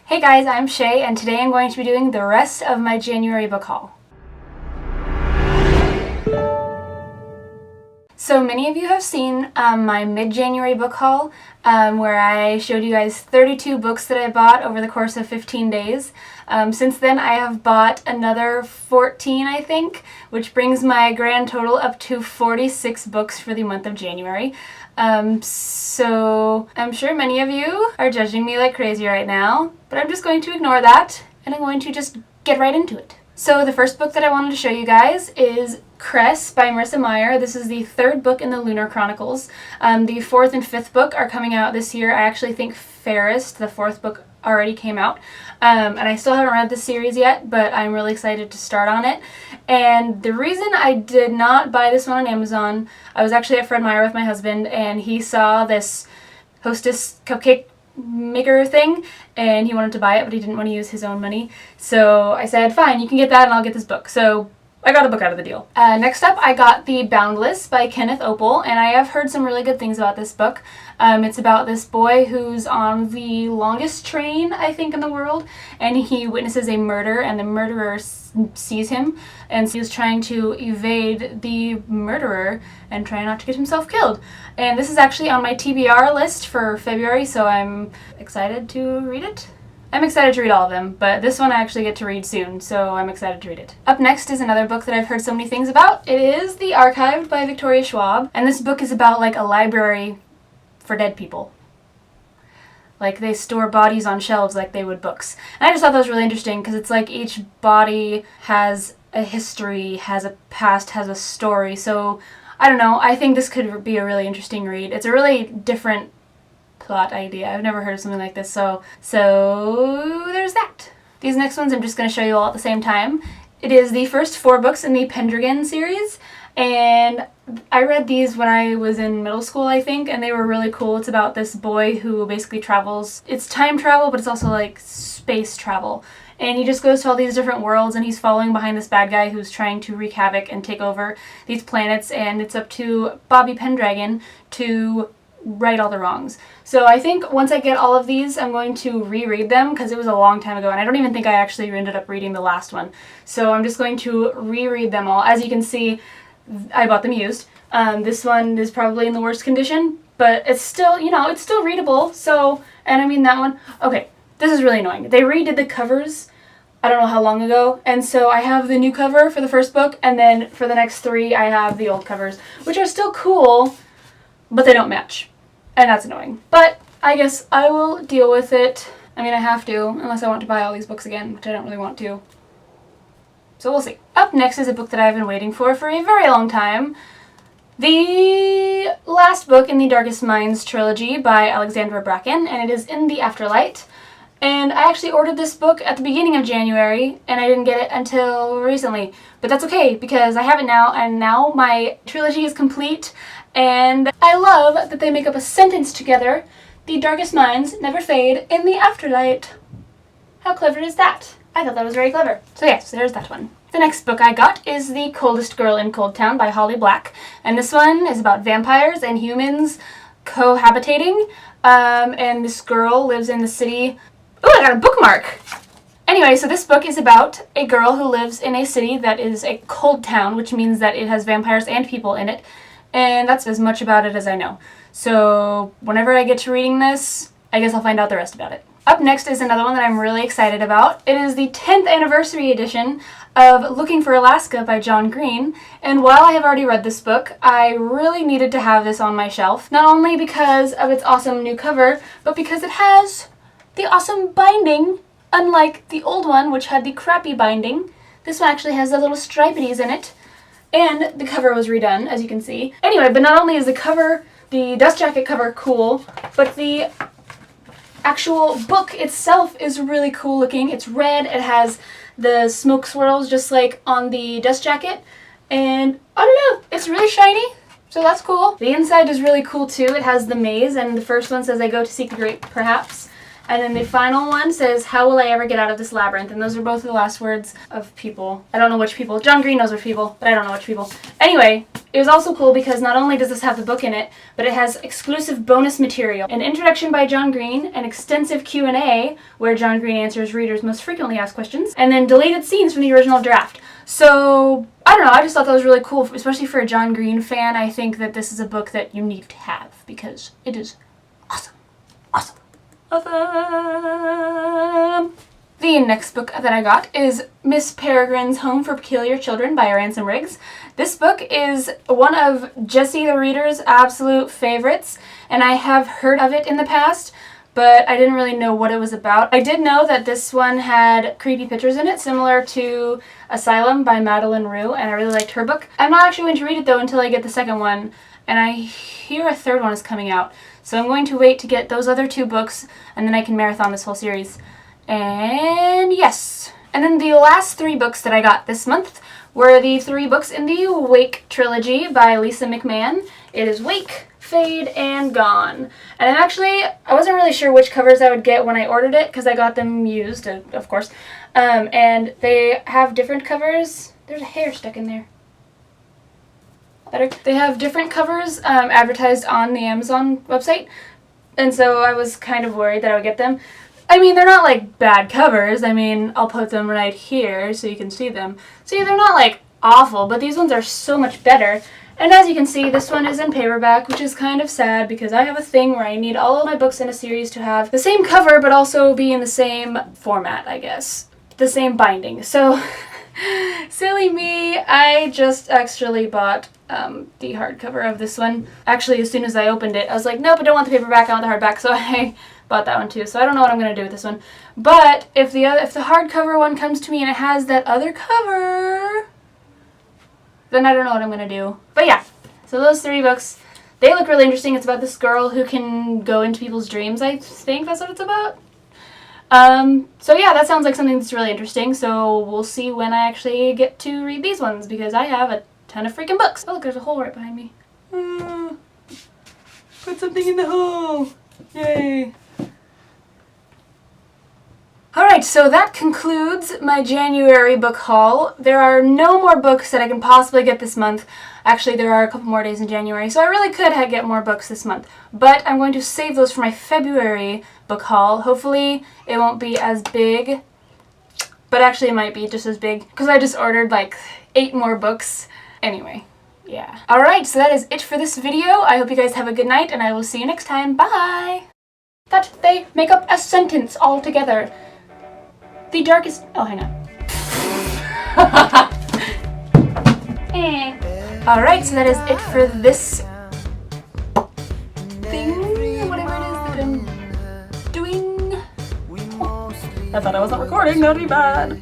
Hey guys, I'm Shay, and today I'm going to be doing the rest of my January book haul. So many of you have seen my mid-January book haul where I showed you guys 32 books that I bought over the course of 15 days. Since then I have bought another 14, I think, which brings my grand total up to 46 books for the month of January. So I'm sure many of you are judging me like crazy right now, but I'm just going to ignore that and I'm going to just get right into it. So the first book that I wanted to show you guys is Cress by Marissa Meyer. This is the third book in the Lunar Chronicles. The fourth and fifth book are coming out this year. I actually think Fairest, the fourth book, already came out. And I still haven't read the series yet, but I'm really excited to start on it. And the reason I did not buy this one on Amazon, I was actually at Fred Meyer with my husband, and he saw this Hostess cupcake maker thing and he wanted to buy it, but he didn't want to use his own money. So I said, fine, you can get that and I'll get this book. So I got a book out of the deal. Next up, I got the Boundless by Kenneth Opel, and I have heard some really good things about this book. It's about this boy who's on the longest train, I think, in the world, and he witnesses a murder, and the murderer sees him, and so he's trying to evade the murderer and try not to get himself killed. And this is actually on my TBR list for February, so I'm excited to read it. I'm excited to read all of them, but this one I actually get to read soon, so I'm excited to read it. Up next is another book that I've heard so many things about. It is The Archived by Victoria Schwab, and this book is about like a library for dead people. Like they store bodies on shelves like they would books. And I just thought that was really interesting because it's like each body has a history, has a past, has a story. So I don't know, I think this could be a really interesting read. It's a really different plot idea. I've never heard of something like this, so there's that. These next ones I'm just going to show you all at the same time. It is the first 4 books in the Pendragon series, and I read these when I was in middle school, I think, and they were really cool. It's about this boy who basically travels. It's time travel, but it's also like space travel. And he just goes to all these different worlds, and he's following behind this bad guy who's trying to wreak havoc and take over these planets, and it's up to Bobby Pendragon to right all the wrongs. So I think once I get all of these, I'm going to reread them because it was a long time ago and I don't even think I actually ended up reading the last one. So I'm just going to reread them all. As you can see, I bought them used. This one is probably in the worst condition, but it's still, you know, it's still readable. So, and I mean that one. Okay, this is really annoying. They redid the covers I don't know how long ago, and so I have the new cover for the first book, and then for the next 3 I have the old covers, which are still cool, but they don't match. And that's annoying. But I guess I will deal with it. I mean, I have to, unless I want to buy all these books again, which I don't really want to. So we'll see. Up next is a book that I've been waiting for a very long time. The last book in the Darkest Minds trilogy by Alexandra Bracken, and it is In the Afterlight. And I actually ordered this book at the beginning of January, and I didn't get it until recently. But that's okay, because I have it now, and now my trilogy is complete. And I love that they make up a sentence together. The darkest minds never fade in the afterlight. How clever is that? I thought that was very clever. So yes, there's that one. The next book I got is The Coldest Girl in Coldtown by Holly Black. And this one is about vampires and humans cohabitating. And this girl lives in the city. Ooh, I got a bookmark! Anyway, so this book is about a girl who lives in a city that is a cold town, which means that it has vampires and people in it. And that's as much about it as I know. So whenever I get to reading this, I guess I'll find out the rest about it. Up next is another one that I'm really excited about. It is the 10th anniversary edition of Looking for Alaska by John Green. And while I have already read this book, I really needed to have this on my shelf. Not only because of its awesome new cover, but because it has the awesome binding. Unlike the old one, which had the crappy binding, this one actually has the little stripities in it. And the cover was redone, as you can see. Anyway, but not only is the cover, the dust jacket cover, cool, but the actual book itself is really cool looking. It's red, it has the smoke swirls just like on the dust jacket, and I don't know, it's really shiny, so that's cool. The inside is really cool too. It has the maze, and the first one says I go to seek the great perhaps. And then the final one says, how will I ever get out of this labyrinth? And those are both the last words of people. I don't know which people. John Green knows which people, but I don't know which people. Anyway, it was also cool because not only does this have the book in it, but it has exclusive bonus material. An introduction by John Green, an extensive Q&A, where John Green answers readers' most frequently asked questions, and then deleted scenes from the original draft. So, I don't know, I just thought that was really cool, especially for a John Green fan. I think that this is a book that you need to have because it is awesome. Awesome. Awesome. The next book that I got is Miss Peregrine's Home for Peculiar Children by Ransom Riggs. This book is one of Jessie the reader's absolute favorites, and I have heard of it in the past, but I didn't really know what it was about. I did know that this one had creepy pictures in it, similar to Asylum by Madeline Rue, and I really liked her book. I'm not actually going to read it though until I get the second one, and I hear a third one is coming out. So I'm going to wait to get those other 2 books, and then I can marathon this whole series. And yes. And then the last 3 books that I got this month were the 3 books in the Wake trilogy by Lisa McMahon. It is Wake, Fade, and Gone. And I wasn't really sure which covers I would get when I ordered it, because I got them used, of course. And they have different covers. There's a hair stuck in there. Better. They have different covers advertised on the Amazon website, and so I was kind of worried that I would get them. I mean, they're not like bad covers. I mean, I'll put them right here so you can see them. See, they're not like awful, but these ones are so much better. And as you can see, this one is in paperback, which is kind of sad because I have a thing where I need all of my books in a series to have the same cover but also be in the same format, I guess. The same binding. So, silly me, I just actually bought the hardcover of this one. Actually, as soon as I opened it, I was like, nope, I don't want the paperback, I want the hardback, so I bought that one too. So I don't know what I'm going to do with this one. But if the hardcover one comes to me and it has that other cover, then I don't know what I'm going to do. But yeah, so those 3 books, they look really interesting. It's about this girl who can go into people's dreams, I think that's what it's about. So yeah, that sounds like something that's really interesting, so we'll see when I actually get to read these ones, because I have a ton of freaking books. Oh look, there's a hole right behind me. Put something in the hole! Yay! Alright, so that concludes my January book haul. There are no more books that I can possibly get this month. Actually, there are a couple more days in January, so I really could get more books this month. But I'm going to save those for my February book haul. Hopefully, it won't be as big, but actually it might be just as big, because I just ordered like 8 more books. Anyway, yeah. Alright, so that is it for this video. I hope you guys have a good night, and I will see you next time. Bye! That they make up a sentence all together. The darkest... Oh, hang on. Alright, so that is it for this thing, whatever it is that I'm doing. I thought I wasn't recording, that would be bad.